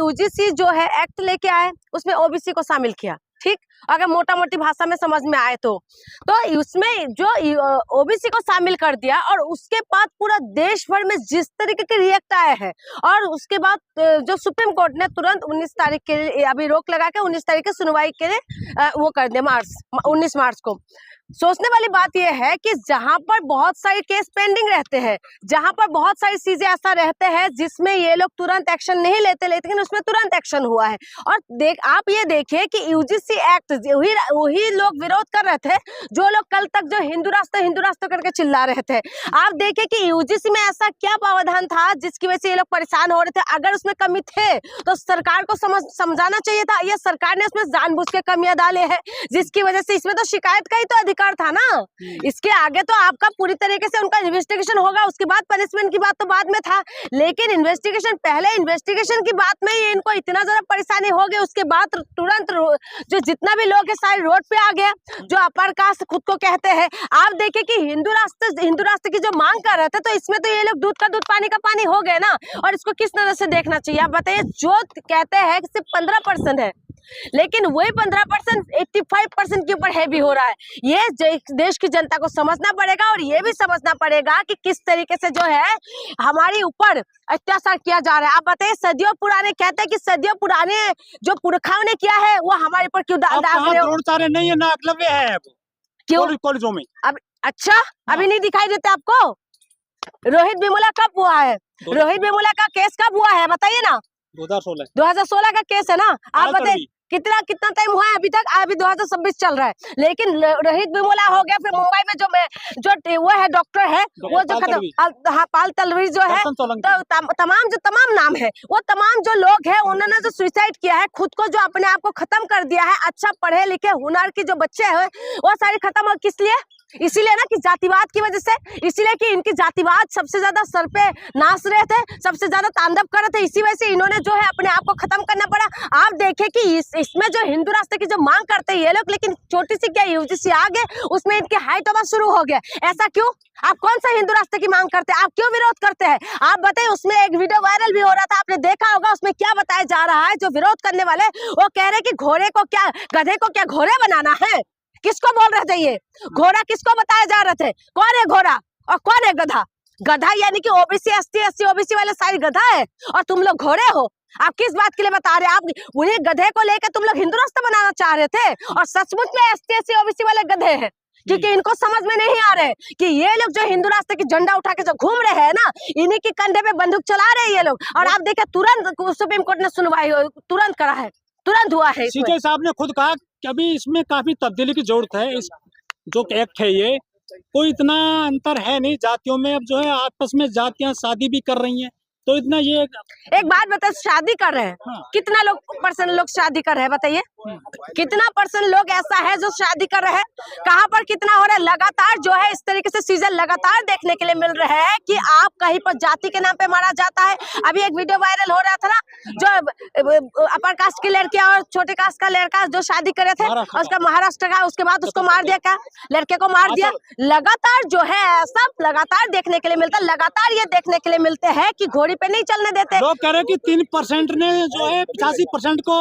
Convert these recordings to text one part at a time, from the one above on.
UGC जो है act लेके आए, उसमें ओबीसी को शामिल किया, ठीक, अगर मोटा मोटी भाषा में समझ में आए तो उसमें जो ओबीसी को शामिल कर दिया और उसके बाद पूरा देश भर में जिस तरीके के रिएक्ट आए हैं, और उसके बाद जो सुप्रीम कोर्ट ने तुरंत 19 तारीख के लिए अभी रोक लगा के 19 तारीख की सुनवाई के लिए वो कर दिया 19 मार्च को। सोचने वाली बात यह है कि जहां पर बहुत सारे केस पेंडिंग रहते हैं, जहां पर बहुत सारी चीजें ऐसा रहते हैं जिसमें ये लोग तुरंत एक्शन नहीं लेते, लेकिन उसमें तुरंत एक्शन हुआ है। और आप ये देखिए कि यूजीसी एक्ट वही लोग विरोध कर रहे थे जो लोग कल तक जो हिंदू राष्ट्र करके चिल्ला रहे थे। आप देखिए कि यूजीसी में ऐसा क्या प्रावधान था जिसकी वजह से ये लोग परेशान हो रहे थे। अगर उसमें कमी थे तो सरकार को समझाना चाहिए था। ये सरकार ने उसमें जानबूझ के कमियां डाले हैं, जिसकी वजह से इसमें तो शिकायत का ही तो अधिकार था ना। इसके आगे तो आपका पूरी तरीके से उनका इन्वेस्टिगेशन होगा, उसके बाद पनिशमेंट की बात तो बाद में था, लेकिन इन्वेस्टिगेशन पहले, इन्वेस्टिगेशन की बात में ही इनको इतना ज्यादा परेशानी हो गई। उसके बाद तुरंत जो जितना भी लोग है सारे रोड पे आ गया, जो अपर कास्ट खुद को कहते हैं। आप देखिए कि हिंदू राष्ट्र की जो मांग कर रहे थे, तो इसमें तो ये लोग दूध का दूध पानी का पानी हो गए ना। और इसको किस तरह से देखना चाहिए आप बताइए। जो कहते हैं कि सिर्फ 15% है, लेकिन वही 15% 85% के ऊपर हैवी हो रहा है। ये देश की जनता को समझना पड़ेगा, और ये भी समझना पड़ेगा कि किस तरीके से जो है हमारे ऊपर अत्याचार किया जा रहा है। आप बताइए, सदियों पुराने कहते हैं कि सदियों पुराने जो पुरखाओं ने किया है वो हमारे ऊपर क्यों डाल रहे हो? द्रोणाचार्य नहीं है ना, एकलव्य है क्यों कॉलेजों में। अब अच्छा अभी नहीं दिखाई देते आपको? रोहित वेमुला कब हुआ है? रोहित वेमुला का केस कब हुआ है बताइए ना? 2016 का केस है ना। आप बताइए कितना टाइम हुआ है अभी तक? अभी 2026 चल रहा है, लेकिन रोहित वेमुला हो गया। फिर मुंबई में जो वो है डॉक्टर है, वो जो पाल तलवी जो है, तो तमाम नाम है, वो तमाम जो लोग हैं उन्होंने जो सुसाइड किया है, खुद को जो अपने आप को खत्म कर दिया है। अच्छा पढ़े लिखे हुनर के जो बच्चे हैं वो सारे खत्म। और किस लिए? इसीलिए ना कि जातिवाद की वजह से, इसीलिए कि इनकी जातिवाद सबसे ज्यादा सर पे नाच रहे थे, सबसे ज्यादा तांडव कर रहे थे। इसी वजह से इन्होंने जो है अपने आप को खत्म करना पड़ा। आप देखें कि इसमें जो हिंदू राष्ट्र की जो मांग करते हैं ये लोग, लेकिन छोटी सी क्या यूजीसी आ गए, उसमें इनके हाइट ओवर शुरू हो गया। ऐसा क्यों? आप कौन सा हिंदू राष्ट्र की मांग करते हैं? आप क्यों विरोध करते हैं? आप बताइए। उसमें एक वीडियो वायरल भी हो रहा था, आपने देखा होगा। उसमें क्या बताया जा रहा है? जो विरोध करने वाले वो कह रहे कि घोड़े को क्या, गधे को क्या घोड़े बनाना है? किसको बोल रहे थे ये? घोड़ा किसको बताया जा रहे थे? कौन है घोड़ा और कौन है गधा? गधा यानी कि ओबीसी एसटी ओबीसी वाले सारे गधा है, और तुम लोग घोड़े हो। आप किस बात के लिए बता रहे हैं? आप उन्हें गधे को लेकर तुम लोग हिंदू राष्ट्र बनाना चाह रहे थे, और सचमुच में एसटी ओबीसी वाले गधे हैं। क्योंकि इनको समझ में नहीं आ रहे कि ये लोग जो हिंदू राष्ट्र की झंडा उठा के जो घूम रहे हैं ना, इन्हीं के कंधे पे बंदूक चला रहे हैं ये लोग। और आप देखे तुरंत सुप्रीम कोर्ट ने सुनवाई तुरंत करा है, तुरंत हुआ है। सीजे साहब ने खुद कहा कि अभी इसमें काफी तब्दीली की जरूरत है। इस जो एक्ट है ये कोई इतना अंतर है नहीं जातियों में। अब जो है आपस में जातियां शादी भी कर रही हैं, तो इतना ये एक बात बताए, शादी कर रहे हैं। हाँ। कितना परसेंट लोग शादी कर रहे हैं बताइए? कितना परसेंट लोग ऐसा है जो शादी कर रहे हैं? कहाँ पर कितना हो रहा है? लगातार जो है इस तरीके से सीजन लगातार देखने के लिए मिल रहे हैं कि आप कहीं पर जाति के नाम पे मारा जाता है। अभी एक वीडियो वायरल हो रहा था ना, जो अपर कास्ट की लड़कियां और छोटे कास्ट का लड़का जो शादी करे थे, उसका महाराष्ट्र का, उसके बाद उसको मार दिया, क्या लड़के को मार दिया। लगातार जो है ऐसा लगातार देखने के लिए मिलता है। लगातार ये देखने के लिए मिलते हैं कि घोड़ी पे नहीं चलने देते। लोग कह रहे हैं कि 3% ने जो है 85% को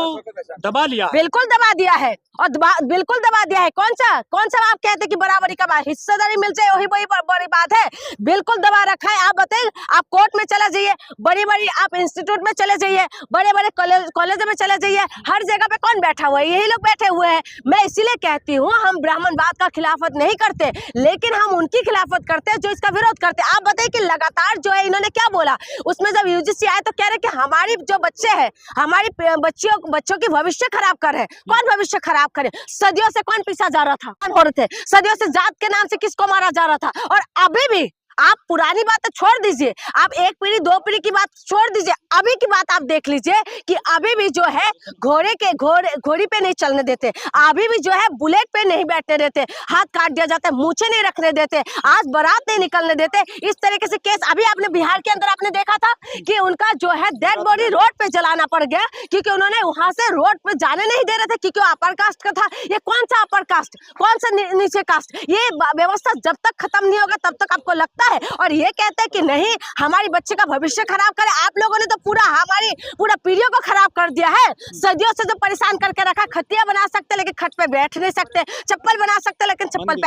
दबा लिया। बिल्कुल दबा दिया है, और बिल्कुल दबा दिया है। कौन सा आप कहते कि बराबरी का बात, हिस्सेदारी मिल जाए वही बड़ी बात है? बिल्कुल दबा रखा है। आप बताइए, आप कोर्ट में चले जाइए, बड़ी आप इंस्टीट्यूट में चले जाइए, बड़े कॉलेज में चले जाइए, हर जगह पे कौन बैठा हुआ है? यही लोग बैठे हुए हैं। मैं इसीलिए कहती हूँ, हम ब्राह्मणवाद का खिलाफत नहीं करते, लेकिन हम उनकी खिलाफत करते हैं जो इसका विरोध करते हैं। आप बताइए कि लगातार जो है इन्होंने क्या बोला उसमें, जब यूजीसी आए तो कह रहे कि हमारी जो बच्चे हैं, हमारी बच्चों की भविष्य खराब कर रहे हैं। कौन भविष्य खराब करे? सदियों से कौन पीछा जा रहा था? कौन हो रहे थे? सदियों से जात के नाम से किसको मारा जा रहा था? और अभी भी आप पुरानी बातें छोड़ दीजिए, आप एक पीढ़ी दो पीढ़ी की बात छोड़ दीजिए, अभी की बात आप देख लीजिए कि अभी भी जो है घोड़ी पे नहीं चलने देते, अभी भी जो है बुलेट पे नहीं बैठने देते, हाथ काट दिया जाता है, मूछें नहीं रखने देते, आज बारात नहीं निकलने देते। इस तरीके से केस अभी आपने बिहार के अंदर आपने देखा था कि उनका जो है डेड बॉडी रोड पे जलाना पड़ गया, क्योंकि उन्होंने वहां से रोड पे जाने नहीं दे रहे थे, क्योंकि अपर कास्ट का था। ये कौन सा अपर कास्ट, कौन सा नीचे कास्ट? ये व्यवस्था जब तक खत्म नहीं होगा तब तक आपको लगता होता है और ये कहते हैं कि नहीं हमारी बच्चे का भविष्य खराब करे। आप लोगों ने तो पूरा पीढ़ियों को खराब कर दिया है। सदियों से जो परेशान करके रखा, खटिया बना सकते लेकिन खट पे बैठ नहीं सकते, चप्पल बना सकते लेकिन चप्पल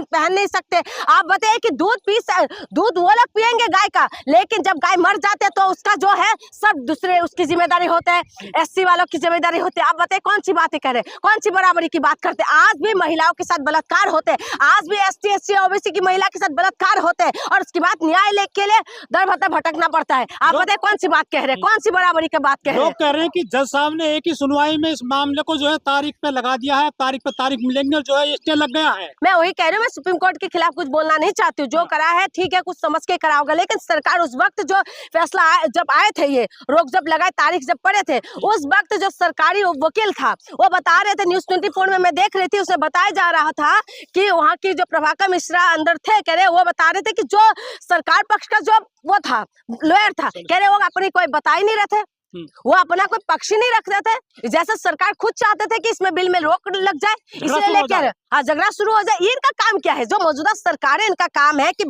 पहन नहीं सकते। आप बताइए कि दूध वो लोग पियेंगे गाय का, लेकिन जब गाय मर जाते तो उसका जो है सब दूसरे उसकी जिम्मेदारी होते हैं, एससी वालों की जिम्मेदारी होती है। आप बताइए कौन सी बातें करें, कौन सी बराबरी की बात करते। आज भी महिलाओं के साथ बलात्कार होते हैं, आज भी ST/SC OBC की महिला के साथ बलात्कार होते हैं और उसके बाद न्यायालय के लिए दर भत्ता भटकना पड़ता है। आप बताइए कौन सी बात कह रहे हैं, कौन सी बराबरी की बात कह रहे हैं। लोग कह रहे हैं कि जज साहब ने एक ही सुनवाई में इस मामले को जो है तारीख पे लगा दिया है, तारीख पे तारीख मिलेंगे और जो है स्टे लग गया है। मैं वही कह रही हूँ, मैं सुप्रीम कोर्ट के खिलाफ कुछ बोलना नहीं चाहती हूँ। जो करा है ठीक है, कुछ समझ के करा होगा, लेकिन सरकार उस वक्त जो फैसला जब आए थे, ये रोक जब लगाए, तारीख जब पड़े थे, उस वक्त जो सरकारी वकील था वो बता रहे थे, न्यूज़ 24 में मैं देख रही थी, उसमें बताया जा रहा था कि वहाँ की जो प्रभाकर मिश्रा अंदर थे, कह रहे वो बता रहे थे कि जो सरकार पक्ष का जो वो था लॉयर था, कह रहे वो अपनी कोई बता ही नहीं रहे थे, वो अपना कोई पक्ष ही नहीं रख रहे थे। जैसे सरकार खुद चाहते थे कि इसमें बिल में रोक लग जाए, इसलिए लेकर झगड़ा शुरू हो जाए। इनका काम क्या है, जो मौजूदा सरकार है इनका काम है कि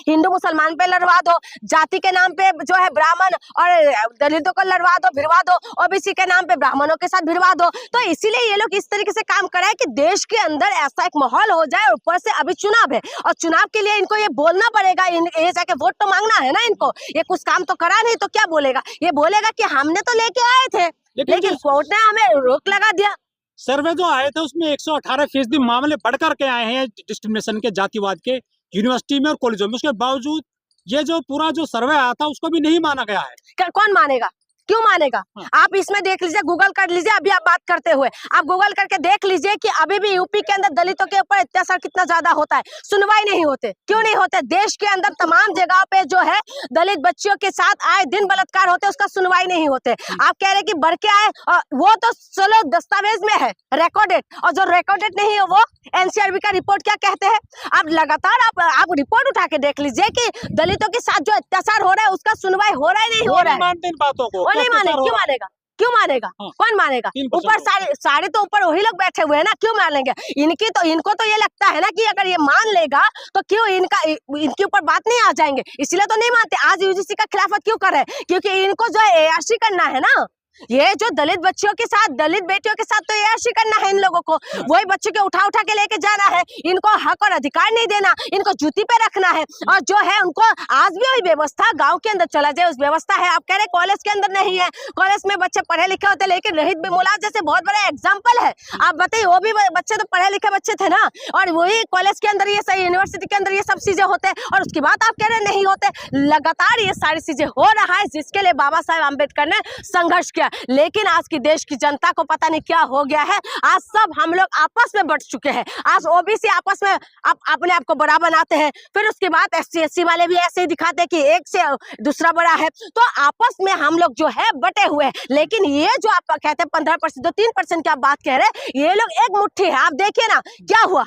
हिंदू मुसलमान पे लड़वा दो, जाति के नाम पे जो है ब्राह्मण और दलितों को लड़वा दो, भिड़वा दो, OBC के नाम पे ब्राह्मणों के साथ भिड़वा दो। तो इसीलिए ये लोग इस तरीके से काम कराए कि देश के अंदर ऐसा एक माहौल हो जाए। ऊपर से अभी चुनाव है और चुनाव के लिए इनको ये बोलना पड़ेगा, ये जाके वोट तो मांगना है ना इनको। ये कुछ काम तो करा नहीं तो क्या बोलेगा, ये बोलेगा कि हमने तो लेके आए थे लेकिन कोर्ट ने हमें रोक लगा दिया। सर्वे जो आए थे उसमें 118% मामले बढ़ करके आए हैं डिस्क्रिमिनेशन के, जातिवाद के, यूनिवर्सिटी में और कॉलेजों में। उसके बावजूद ये जो पूरा जो सर्वे आया था उसको भी नहीं माना गया है। कौन मानेगा, क्यों मानेगा? आप इसमें देख लीजिए, गूगल कर लीजिए, अभी आप बात करते हुए आप गूगल करके देख लीजिए कि अभी भी यूपी के अंदर दलितों के ऊपर अत्याचार कितना ज्यादा होता है। सुनवाई नहीं होते, क्यों नहीं होते? देश के अंदर तमाम जगह पे जो है दलित बच्चियों के साथ आए दिन बलात्कार होते, उसका सुनवाई नहीं होते। आप कह रहे कि बढ़ के आए, और वो तो चलो दस्तावेज में है रिकॉर्डेड, और जो रिकॉर्डेड नहीं है वो NCRB का रिपोर्ट क्या कहते हैं। आप लगातार आप रिपोर्ट उठा के देख लीजिए कि दलितों के साथ जो अत्याचार हो रहा है उसका सुनवाई हो रहा है नहीं हो रहा है। मानते इन बातों को नहीं माने, क्यों मानेगा, क्यों मानेगा? कौन मानेगा? ऊपर सारे तो ऊपर वही लोग बैठे हुए हैं ना, क्यों मानेंगे? इनको तो ये लगता है ना कि अगर ये मान लेगा तो क्यों इनके ऊपर बात नहीं आ जाएंगे, इसलिए तो नहीं मानते। आज UGC का खिलाफत क्यों कर रहे हैं? क्योंकि इनको जो है ARC करना है ना, ये जो दलित बच्चियों के साथ, दलित बेटियों के साथ तो ARC करना है इन लोगों को। वही बच्चे के उठा के लेके जाना है, इनको हक और अधिकार नहीं देना, इनको जूती पे रखना है। और जो है उनको आज भी वही व्यवस्था गांव के अंदर चला जाए, उस व्यवस्था है। आप कह रहे कॉलेज के अंदर नहीं है, कॉलेज में बच्चे पढ़े लिखे होते, लेकिन रहीत बिमोलाज जैसे बहुत बड़ा एग्जाम्पल है। आप बताइए, वो भी बच्चे तो पढ़े लिखे बच्चे थे ना, और वही कॉलेज के अंदर ये सही, यूनिवर्सिटी के अंदर ये सब चीजें होते हैं, और उसकी बात आप कह रहे नहीं होते। लगातार ये सारी चीजें हो रहा है, जिसके लिए बाबा साहेब आम्बेडकर ने संघर्ष किया। लेकिन आज की देश की जनता को पता नहीं क्या हो गया है। आज सब हम लोग आपस में बट चुके हैं। आज OBC आपस में अपने आप को बड़ा बनाते हैं, फिर उसके बाद SC/SC वाले भी ऐसे ही दिखाते हैं कि एक से दूसरा बड़ा है। तो आपस में हम लोग जो है बटे हुए हैं। लेकिन ये जो आप कहते हैं 15% तो 3% की आप बात कह रहे हैं, ये लोग एक मुट्ठी है। आप देखिए ना क्या हुआ,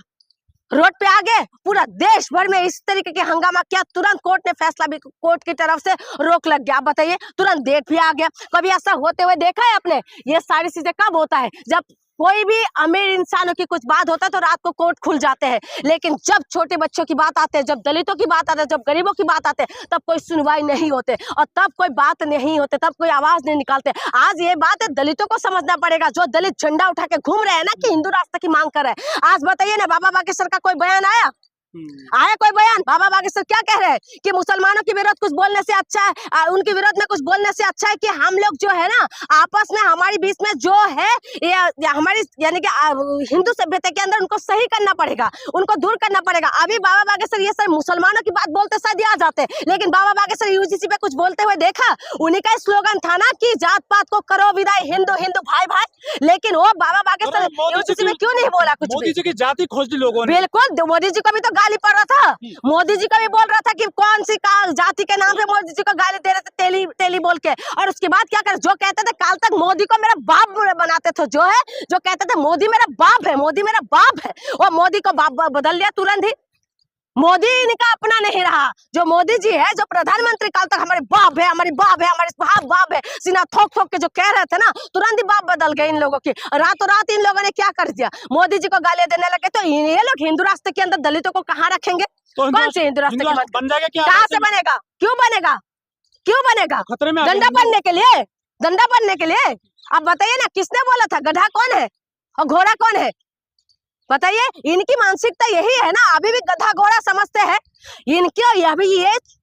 रोड पे आ गए, पूरा देश भर में इस तरीके के हंगामा किया, तुरंत कोर्ट ने फैसला भी, कोर्ट की तरफ से रोक लग गया। आप बताइए, तुरंत डेट भी आ गया। कभी ऐसा होते हुए देखा है आपने? ये सारी चीजें कब होता है? जब कोई भी अमीर इंसानों की कुछ बात होता है तो रात को कोर्ट खुल जाते हैं, लेकिन जब छोटे बच्चों की बात आते है, जब दलितों की बात आते है, जब गरीबों की बात आते है, तब कोई सुनवाई नहीं होते और तब कोई बात नहीं होते, तब कोई आवाज नहीं निकालते। आज ये बात है दलितों को समझना पड़ेगा, जो दलित झंडा उठा के घूम रहे हैं ना कि हिंदू रास्ता की मांग कर रहे हैं। आज बताइए ना, बाबा बागेश्वर का कोई बयान आया कोई बयान? बाबा बागेश्वर क्या कह रहे हैं कि मुसलमानों के विरोध कुछ बोलने से अच्छा है, उनके विरोध में कुछ बोलने से अच्छा है कि हम लोग जो है ना आपस में, हमारी बीच में जो है ये हमारी यानी कि हिंदू सभ्यता के अंदर उनको सही करना पड़ेगा, उनको दूर करना पड़ेगा। अभी बाबा बागेश्वर ये सब मुसलमानों की बात बोलते शायद आ जाते, लेकिन बाबा बागेश्वर UGC पे कुछ बोलते हुए देखा? उन्हीं का स्लोगन था ना कि जात पात को करो विदाई, हिंदू हिंदू भाई भाई। लेकिन वो बाबा बागेश्वर UGC में क्यों नहीं बोला कुछ? मोदी जी की जाति खोज दी लोगों ने। बिल्कुल, मोदी जी को भी तो गाली पड़ रहा था, मोदी जी का भी बोल रहा था कि कौन सी जाति के नाम पे मोदी जी को गाली दे रहे थे, तेली बोल के। और उसके बाद क्या कर, जो कहते थे काल तक मोदी को मेरा बाप बनाते थे, जो कहते थे मोदी मेरा बाप है, मोदी मेरा बाप है, और मोदी को बाप बदल दिया तुरंत ही। मोदी इनका अपना नहीं रहा। जो मोदी जी है, जो प्रधानमंत्री काल तक हमारे बाप है, हमारी बाप है, हमारे बाप है, सीना ठोक ठोक के जो कह रहे थे ना, तुरंत ही बाप बदल गए इन लोगों की। रातों रात इन लोगों ने क्या कर दिया, मोदी जी को गालियां देने लगे। तो ये लोग हिंदू राष्ट्र के अंदर दलितों को कहाँ रखेंगे? तो कौन से हिंदू राष्ट्र की बात बन जाएगा क्या? कहाँ से बनेगा? क्यों बनेगा? क्यों बनेगा? खतरे में डंडा बनने के लिए, डंडा बनने के लिए। आप बताइए ना, किसने बोला था? गधा कौन है और घोड़ा कौन है? बताइए। इनकी मानसिकता यही है ना, अभी भी गधा घोड़ा समझते हैं।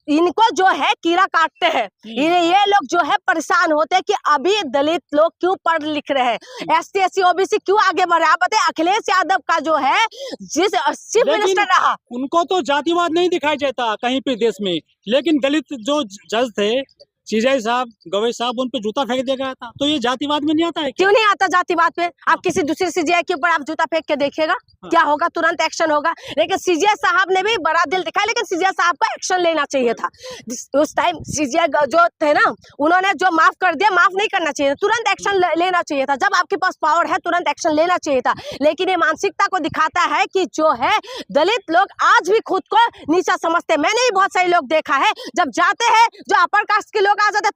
इनको जो है कीड़ा काटते हैं। ये लोग जो है परेशान होते हैं कि अभी दलित लोग क्यों पढ़ लिख रहे हैं, एसटी एससी ओबीसी क्यों आगे बढ़ रहा है। आप बताइए, अखिलेश यादव का जो है जिस चीफ मिनिस्टर रहा, उनको तो जातिवाद नहीं दिखाई देता कहीं पे देश में, लेकिन दलित जो जज थे, सीजाई साहब, गवई साहब, उन पे जूता फेंक दिया गया था। तो ये जातिवाद में नहीं आता है? क्यों नहीं आता जातिवाद पे? आप किसी दूसरी सीजीआई के ऊपर आप जूता फेंक के देखिएगा, क्या होगा? तुरंत एक्शन होगा। लेकिन सीजीआई साहब ने भी बड़ा दिल दिखाया, लेकिन सीजीआई साहब को एक्शन लेना चाहिए था। उस टाइम सीजीआई जो थे ना, उन्होंने जो माफ कर दिया, माफ नहीं करना चाहिए, तुरंत एक्शन लेना चाहिए था। जब आपके पास पावर है, तुरंत एक्शन लेना चाहिए था। लेकिन ये मानसिकता को दिखाता है कि जो है दलित लोग आज भी खुद को नीचा समझते हैं। मैंने भी बहुत सारे लोग देखा है, जब जाते हैं जो अपर कास्ट के लोग आ जाते हैं,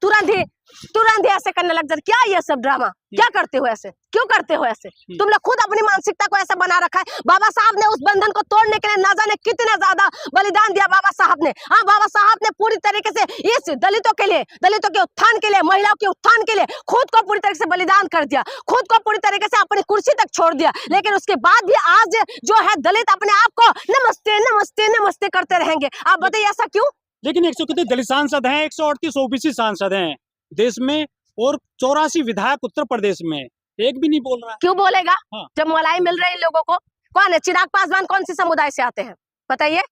तुरंत ही ऐसे करने लग जाते। क्या ये सब ड्रामा? क्या करते हो ऐसे? क्यों करते हो ऐसे? तुम लोग खुद अपनी मानसिकता को ऐसा बना रखा है। बाबा साहब ने उस बंधन को तोड़ने के लिए ना जाने कितना ज्यादा बलिदान दिया बाबा साहब ने। हाँ, बाबा साहब ने पूरी तरीके से इस दलितों के लिए, दलितों के उत्थान के लिए, महिलाओं के उत्थान के लिए खुद को पूरी तरीके से बलिदान कर दिया, खुद को पूरी तरीके से अपनी कुर्सी तक छोड़ दिया। लेकिन उसके बाद भी आज जो है दलित अपने आप को नमस्ते नमस्ते नमस्ते करते रहेंगे। आप बताइए ऐसा क्यों? लेकिन 131 दलित सांसद हैं, 138 ओबीसी सांसद हैं देश में, और 84 विधायक उत्तर प्रदेश में, एक भी नहीं बोल रहा। क्यों बोलेगा? हाँ। जब मलाई मिल रही लोगों को। कौन है? चिराग पासवान कौन सी समुदाय से आते हैं बताइए?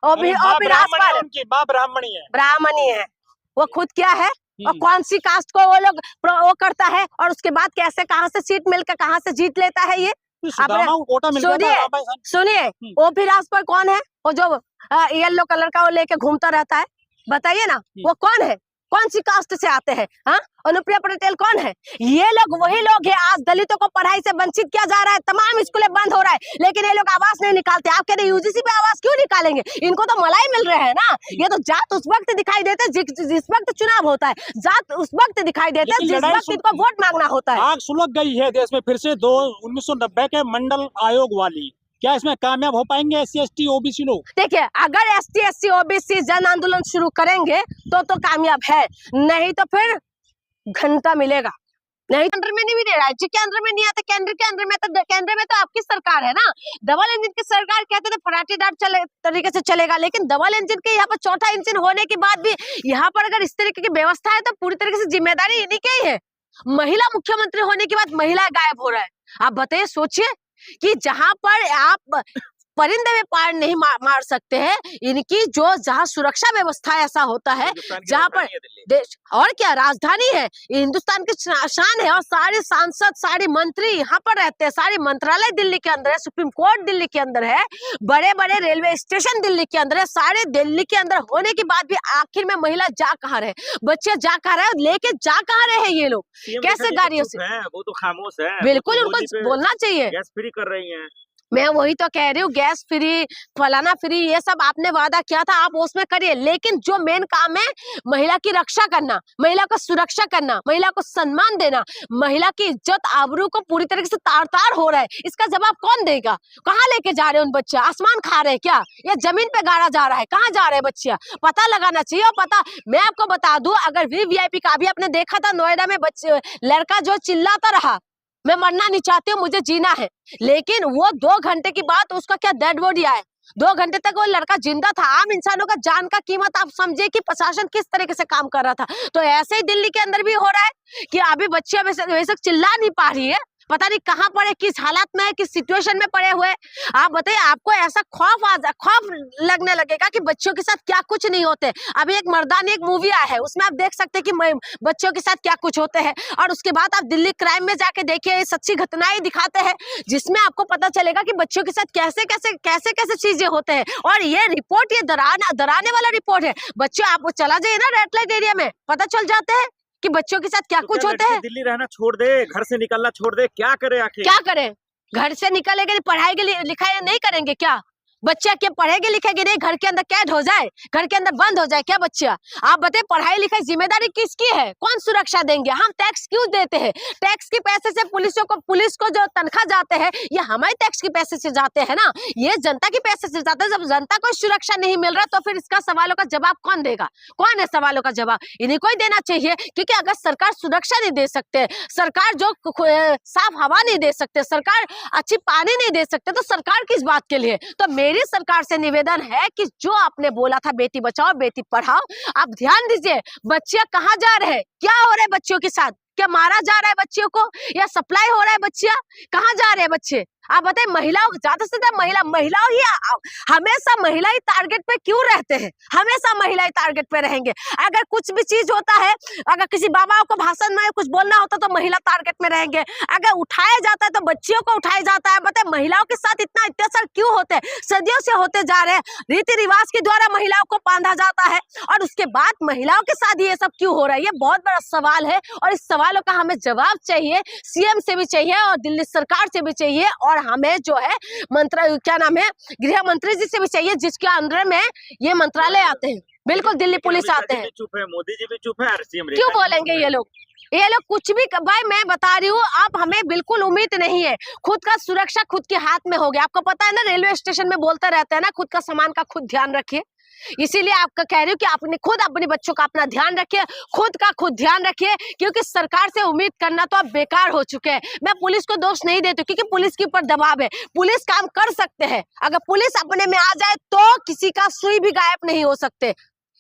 उनकी माँ ब्राह्मणी है, ब्राह्मणी है। वो खुद क्या है और कौन सी कास्ट को वो लोग वो करता है, और उसके बाद कैसे कहाँ से सीट मिलकर कहाँ से जीत लेता है ये? सुनिए, ओपी राजभर कौन है? वो जो येलो कलर का वो लेके घूमता रहता है, बताइए ना वो कौन है? कौन सी कास्ट से आते हैं? हाँ, अनुप्रिया पटेल कौन है? ये लोग वही लोग हैं। आज दलितों को पढ़ाई से वंचित किया जा रहा है, तमाम स्कूलें बंद हो रहा है, लेकिन ये लोग आवाज नहीं निकालते। आप कह रहे यूजीसी पे आवाज क्यों निकालेंगे? इनको तो मलाई मिल रहे हैं ना। ये तो जात उस वक्त दिखाई देते जिस वक्त चुनाव होता है, जात उस वक्त दिखाई देते है जिस वक्त इनको वोट मांगना होता है। आग सुलग गई है देश में फिर से 1990 के मंडल आयोग वाली। क्या इसमें कामयाब हो पाएंगे एससी एसटी ओबीसी लोग? देखिए, अगर एसटी एससी ओबीसी जन आंदोलन शुरू करेंगे तो कामयाब है, नहीं तो फिर घंटा मिलेगा। नहीं, केंद्र में नहीं भी दे रहा है, राज्य के अंदर में नहीं आता, केंद्र के अंदर में तो, केंद्र में तो आपकी सरकार है ना। डबल इंजन की सरकार कहते थे फराटेदार तरीके से चलेगा, लेकिन डबल इंजन के यहाँ पर चौथा इंजन होने के बाद भी यहाँ पर अगर इस तरीके की व्यवस्था है तो पूरी तरीके से जिम्मेदारी इन्हीं की ही है। महिला मुख्यमंत्री होने के बाद महिला गायब हो रहा है। आप बताइए, सोचिए कि जहां पर आप परिंदे में पार नहीं मार सकते हैं, इनकी जो जहाँ सुरक्षा व्यवस्था ऐसा होता है, जहाँ पर देश और क्या राजधानी है, हिंदुस्तान की शान है, और सारे सांसद, सारे मंत्री यहाँ पर रहते हैं, सारे मंत्रालय दिल्ली के अंदर है, सुप्रीम कोर्ट दिल्ली के अंदर है, बड़े बड़े रेलवे स्टेशन दिल्ली के अंदर है, सारे दिल्ली के अंदर होने के बाद भी आखिर में महिला जा कहाँ रहे, बच्चे जा कहाँ रहे, लेके जा कहाँ रहे ये लोग? कैसे गाड़ियों से? वो तो खामोश है। बिल्कुल उनको बोलना चाहिए। गैस फ्री कर रही हैं। मैं वही तो कह रही हूँ, गैस फ्री, फलाना फ्री, ये सब आपने वादा किया था, आप उसमें करिए। लेकिन जो मेन काम है महिला की रक्षा करना, महिला को सुरक्षा करना, महिला को सम्मान देना, महिला की इज्जत आबरू को पूरी तरीके से तार तार हो रहा है, इसका जवाब कौन देगा? कहाँ लेके जा रहे हैं उन बच्चे? आसमान खा रहे हैं क्या? या जमीन पे गाड़ा जा रहा है? कहाँ जा रहे हैं बच्चियां? पता लगाना चाहिए। और पता मैं आपको बता दूं, अगर वीवीआईपी का भी आपने देखा था नोएडा में, बच्चे लड़का जो चिल्लाता रहा, मैं मरना नहीं चाहती हूँ, मुझे जीना है, लेकिन वो 2 घंटे की बाद उसका क्या डेड बॉडी आया। 2 घंटे तक वो लड़का जिंदा था। आम इंसानों का जान का कीमत आप समझे कि प्रशासन किस तरीके से काम कर रहा था। तो ऐसे ही दिल्ली के अंदर भी हो रहा है कि अभी बच्चियां वैसे चिल्ला नहीं पा रही है, पता नहीं कहाँ पड़े, किस हालात में है, किस सिचुएशन में पड़े हुए। आप बताइए, आपको ऐसा खौफ लगने लगेगा कि बच्चों के साथ क्या कुछ नहीं होते। अभी एक मर्दानी एक मूवी आया है, उसमें आप देख सकते हैं कि बच्चों के साथ क्या कुछ होते हैं, और उसके बाद आप दिल्ली क्राइम में जाके देखिए, सच्ची घटनाएं दिखाते हैं, जिसमें आपको पता चलेगा कि बच्चों के साथ कैसे कैसे चीजें होते हैं। और ये रिपोर्ट, ये डराने वाला रिपोर्ट है। बच्चों, आप चला जाइए ना रेड लाइट एरिया में, पता चल जाते हैं कि बच्चों के साथ क्या तो कुछ होते हैं। दिल्ली रहना छोड़ दे, घर से निकलना छोड़ दे, क्या करे आखिर? क्या करें? घर से निकलेंगे, पढ़ाई के लिए लिखाई नहीं करेंगे क्या? बच्चा क्या पढ़ेगे लिखेगे नहीं, घर के अंदर कैद हो जाए, घर के अंदर बंद हो जाए क्या बच्चा? आप बताइए, पढ़ाई लिखाई जिम्मेदारी किसकी है? कौन सुरक्षा देंगे? हम टैक्स क्यों देते हैं? टैक्स के पैसे से पुलिस को जो तनख्वाह जाते हैं, ये हमारे टैक्स के पैसे से जाते हैं ना, ये जनता के पैसे से जाते हैं। जब जनता को सुरक्षा नहीं मिल रहा तो फिर इसका सवालों का जवाब कौन देगा? कौन है सवालों का जवाब? इन्हीं को ही देना चाहिए, क्योंकि अगर सरकार सुरक्षा नहीं दे सकते, सरकार जो साफ हवा नहीं दे सकते, सरकार अच्छी पानी नहीं दे सकते, तो सरकार किस बात के लिए? तो मेरी सरकार से निवेदन है कि जो आपने बोला था बेटी बचाओ बेटी पढ़ाओ, आप ध्यान दीजिए। बच्चे कहाँ जा रहे हैं? क्या हो रहा है बच्चियों के साथ? क्या मारा जा रहा है बच्चियों को, या सप्लाई हो रहा है बच्चियां? कहाँ जा रहे हैं बच्चे? आप बताएं, महिलाओं ज्यादा से ज्यादा महिलाओं ही हमेशा महिला ही टारगेट पे क्यों रहते हैं? हमेशा महिला ही टारगेट पे रहेंगे। अगर कुछ भी चीज होता है, अगर किसी बाबाओं को भाषण में कुछ बोलना होता तो महिला टारगेट में रहेंगे, अगर उठाया जाता है तो बच्चियों को उठाया जाता है। बताए, महिलाओं के साथ इतना अत्याचार क्यों होते हैं? सदियों से होते जा रहे हैं, रीति रिवाज के द्वारा महिलाओं को बांधा जाता है, और उसके बाद महिलाओं के साथ ये सब क्यों हो रहा है? ये बहुत बड़ा सवाल है, और इस सवालों का हमें जवाब चाहिए, सीएम से भी चाहिए और दिल्ली सरकार से भी चाहिए, और हमें जो है गृह मंत्री जी से भी चाहिए, जिसके अंडर में ये मंत्रालय आते हैं। बिल्कुल, दिल्ली पुलिस आते हैं। चुप है, मोदी जी भी चुप है, सीएम क्यों बोलेंगे ये लोग? ये लोग कुछ भी भाई, मैं बता रही हूँ, आप हमें बिल्कुल उम्मीद नहीं है। खुद का सुरक्षा खुद के हाथ में हो गया। आपको पता है ना, रेलवे स्टेशन में बोलते रहते हैं ना, खुद का सामान का खुद ध्यान रखिए। इसीलिए आपका कह रही हूँ कि आपने खुद अपने बच्चों का अपना ध्यान रखिए, खुद का खुद ध्यान रखिए, क्योंकि सरकार से उम्मीद करना तो अब बेकार हो चुके हैं। मैं पुलिस को दोष नहीं देती, क्योंकि पुलिस के ऊपर दबाव है, पुलिस काम कर सकते हैं। अगर पुलिस अपने में आ जाए तो किसी का सुई भी गायब नहीं हो सकते।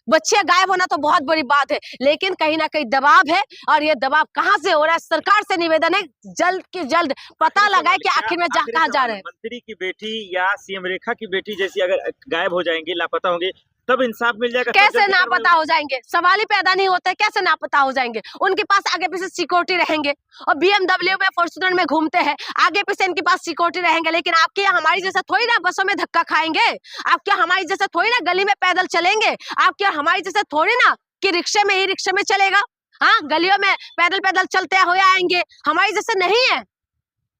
बच्चे गायब होना तो बहुत बड़ी बात है, लेकिन कहीं ना कहीं दबाव है, और ये दबाव कहाँ से हो रहा है? सरकार से निवेदन है, जल्द के जल्द पता लगाए कि आखिर में कहाँ जा रहे हैं। मंत्री की बेटी या सीएम रेखा की बेटी जैसी अगर गायब हो जाएंगी, लापता होंगे, तब इंसाफ मिल जाएगा? कैसे नापता हो जाएंगे? सवाल ही पैदा नहीं होता है, कैसे नापता हो जाएंगे? उनके पास आगे पीछे सिक्योरिटी रहेंगे, और BMW में फॉर्च्यूनर में घूमते हैं, आगे पीछे इनके पास सिक्योरिटी रहेंगे, लेकिन आपके यहाँ हमारी जैसा थोड़ी ना बसों में धक्का खाएंगे, आपके हमारी जैसा थोड़ी ना गली में पैदल चलेंगे, आपके हमारी जैसा थोड़ी ना कि रिक्शे में ही रिक्शे में चलेगा। हाँ, गलियों में पैदल पैदल चलते हुए आएंगे, हमारी जैसे नहीं है।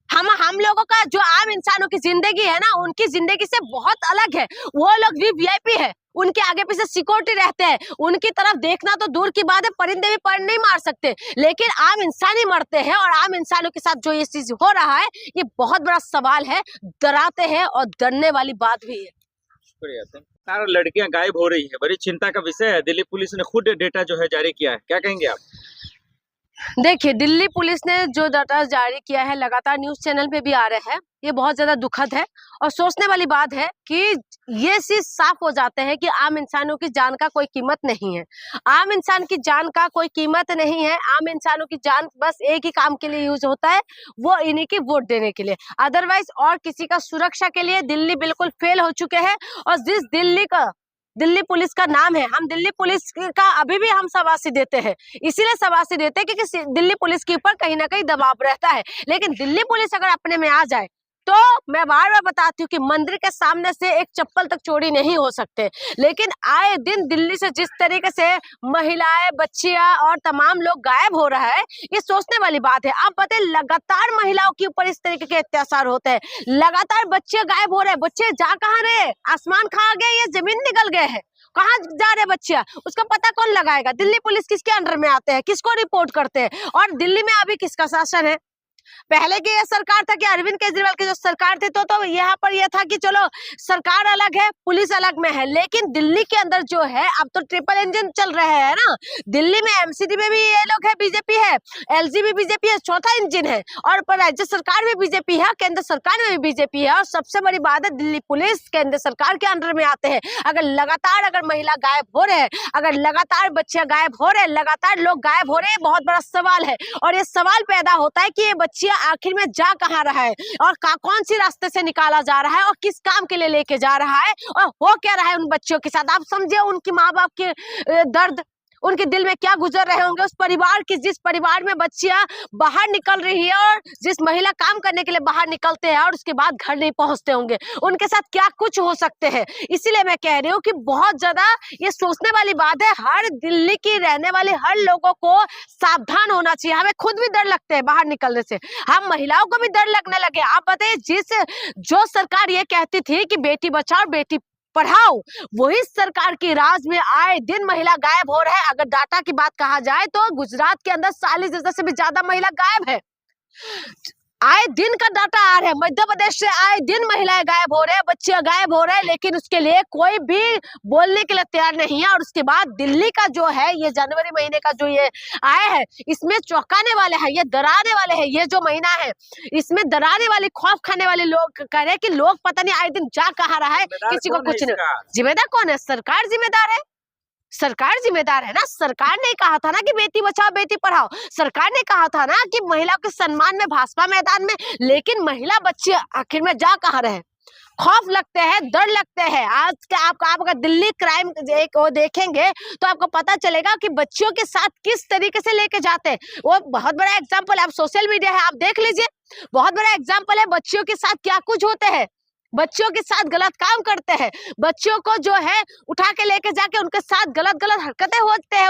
हम लोगों का जो आम इंसानों की जिंदगी है ना, उनकी जिंदगी से बहुत अलग है। वो लोग भी VIP है, उनके आगे पीछे सिक्योरिटी रहते हैं, उनकी तरफ देखना तो दूर की बात है, परिंदे भी पर नहीं मार सकते, लेकिन आम इंसान ही मरते हैं। और आम इंसानों के साथ जो ये चीज हो रहा है, ये बहुत बड़ा सवाल है, डराते हैं और डरने वाली बात भी है। शुक्रिया। लड़कियां गायब हो रही है, बड़ी चिंता का विषय है। दिल्ली पुलिस ने खुद डेटा जो है जारी किया है, क्या कहेंगे आप? देखिए, दिल्ली पुलिस ने जो डाटा जारी किया है, लगातार न्यूज चैनल पे भी आ रहे हैं, ये बहुत ज्यादा दुखद है, और सोचने वाली बात है कि ये चीज साफ हो जाते हैं कि आम इंसानों की जान का कोई कीमत नहीं है। आम इंसान की जान का कोई कीमत नहीं है। आम इंसानों की जान बस एक ही काम के लिए यूज होता है, वो इन्हीं की वोट देने के लिए, अदरवाइज और किसी का सुरक्षा के लिए दिल्ली बिल्कुल फेल हो चुके हैं। और जिस दिल्ली पुलिस का नाम है, हम दिल्ली पुलिस का अभी भी हम शाबाशी देते हैं, इसीलिए शाबाशी देते हैं क्योंकि दिल्ली पुलिस के ऊपर कहीं ना कहीं दबाव रहता है। लेकिन दिल्ली पुलिस अगर अपने में आ जाए तो मैं बार बार बताती हूँ कि मंदिर के सामने से एक चप्पल तक चोरी नहीं हो सकते। लेकिन आए दिन दिल्ली से जिस तरीके से महिलाएं, बच्चियां और तमाम लोग गायब हो रहा है, ये सोचने वाली बात है। आप बताइए, लगातार महिलाओं के ऊपर इस तरीके के अत्याचार होते हैं, लगातार बच्चे गायब हो रहे हैं। बच्चे जा कहाँ रहे? आसमान खा गए या जमीन निकल गए हैं? कहाँ जा रहे बच्चियां? उसका पता कौन लगाएगा? दिल्ली पुलिस किसके अंडर में आते हैं, किसको रिपोर्ट करते हैं? और दिल्ली में अभी किसका शासन है? पहले की यह सरकार था कि अरविंद केजरीवाल की जो सरकार थी तो यहाँ पर यह था कि चलो सरकार अलग है, पुलिस अलग में है। लेकिन दिल्ली के अंदर जो है, अब तो ट्रिपल इंजन चल रहे हैं ना। दिल्ली में MCD में भी ये लोग है, बीजेपी है, LG भी बीजेपी है, चौथा इंजन है, और राज्य सरकार भी बीजेपी है, केंद्र सरकार में भी बीजेपी है। और सबसे बड़ी बात है, दिल्ली पुलिस केंद्र सरकार के अंडर में आते हैं। अगर महिला गायब हो रहे हैं, अगर लगातार बच्चे गायब हो रहे हैं, लगातार लोग गायब हो रहे हैं, बहुत बड़ा सवाल है। और ये सवाल पैदा होता है कि ये बच्चियां आखिर में जा कहाँ रहा है, और कौन सी रास्ते से निकाला जा रहा है, और किस काम के लिए लेके जा रहा है, और हो क्या रहा है उन बच्चों के साथ। आप समझिए उनकी माँ बाप के दर्द, उनके दिल में क्या गुजर रहे होंगे, उस परिवार की, जिस परिवार में बच्चियां बाहर निकल रही है और जिस महिला काम करने के लिए बाहर निकलते हैं और उसके बाद घर नहीं पहुंचते होंगे, उनके साथ क्या कुछ हो सकते हैं। इसीलिए मैं कह रही हूँ कि बहुत ज्यादा ये सोचने वाली बात है। हर दिल्ली की रहने वाले हर लोगों को सावधान होना चाहिए। हमें खुद भी डर लगता है बाहर निकलने से, हम महिलाओं को भी डर लगने लगे। आप बताइए, जो सरकार ये कहती थी कि बेटी बचाओ बेटी पढ़ाओ, वही सरकार की राज में आए दिन महिला गायब हो रहा है। अगर डाटा की बात कहा जाए तो गुजरात के अंदर 40,000 से भी ज्यादा महिला गायब है। आए दिन का डाटा आ रहा है, मध्य प्रदेश से आए दिन महिलाएं गायब हो रहे हैं, बच्चे गायब हो रहे हैं, लेकिन उसके लिए कोई भी बोलने के लिए तैयार नहीं है। और उसके बाद दिल्ली का जो है ये जनवरी महीने का जो ये आया है, इसमें चौंकाने वाले हैं, ये डराने वाले हैं। ये जो महीना है इसमें डराने वाले, खौफ खाने वाले लोग कह रहे हैं कि लोग पता नहीं आए दिन जा कहाँ रहा है, किसी को कुछ नहीं। जिम्मेदार कौन है? सरकार जिम्मेदार है, सरकार जिम्मेदार है ना। सरकार ने कहा था ना कि बेटी बचाओ बेटी पढ़ाओ, सरकार ने कहा था ना कि महिला के सम्मान में भाजपा मैदान में, लेकिन महिला बच्चे आखिर में जा कहाँ रहे? खौफ लगते हैं, डर लगते हैं। आज के आप अगर दिल्ली क्राइम एक वो देखेंगे तो आपको पता चलेगा कि बच्चियों के साथ किस तरीके से लेके जाते हैं। वो बहुत बड़ा एग्जाम्पल, आप सोशल मीडिया है, आप देख लीजिए, बहुत बड़ा एग्जाम्पल है बच्चियों के साथ क्या कुछ होते हैं। बच्चों के साथ गलत काम करते हैं, बच्चों को जो है उठा के लेके जाके उनके साथ गलत गलत हरकतें होते हैं,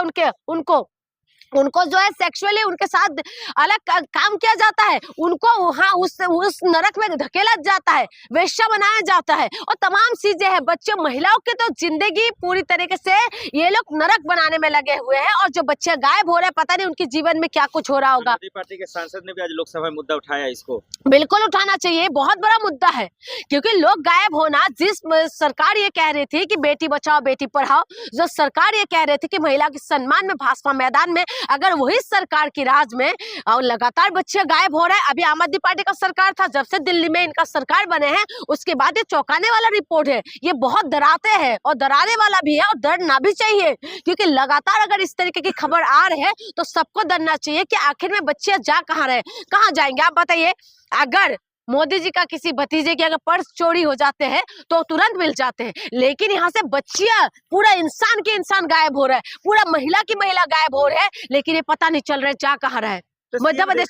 उनको जो है सेक्सुअली उनके साथ अलग काम किया जाता है, उनको वहां उस नरक में धकेला जाता है, वेश्या बनाया जाता है और तमाम चीजें हैं। बच्चे, महिलाओं की तो जिंदगी पूरी तरीके से ये लोग नरक बनाने में लगे हुए हैं। और जो बच्चे गायब हो रहे हैं, पता नहीं उनके जीवन में क्या कुछ हो रहा होगा। पार्टी के सांसद ने भी आज लोकसभा में मुद्दा उठाया, इसको बिल्कुल उठाना चाहिए, बहुत बड़ा मुद्दा है। क्योंकि लोग गायब होना, जिस सरकार ये कह रही थी कि बेटी बचाओ बेटी पढ़ाओ, जो सरकार ये कह रही थी कि महिला के सम्मान में भाजपा मैदान में, अगर वही सरकार की राज में और लगातार बच्चे गायब हो रहे हैं। अभी आम आदमी पार्टी का सरकार था, जब से दिल्ली में इनका सरकार बने हैं उसके बाद ये चौंकाने वाला रिपोर्ट है। ये बहुत डराते हैं और डराने वाला भी है और डरना भी चाहिए, क्योंकि लगातार अगर इस तरीके की खबर आ रही है तो सबको डरना चाहिए कि आखिर में बच्चे जा कहाँ रहे, कहाँ जाएंगे। आप बताइए, अगर मोदी जी का किसी भतीजे के अगर पर्स चोरी हो जाते हैं तो तुरंत मिल जाते हैं, लेकिन यहाँ से बच्चियां, पूरा इंसान के इंसान गायब हो रहा है, पूरा महिला की महिला गायब हो रहा है, लेकिन ये पता नहीं चल रहा है जा कहाँ रहा है। मध्य प्रदेश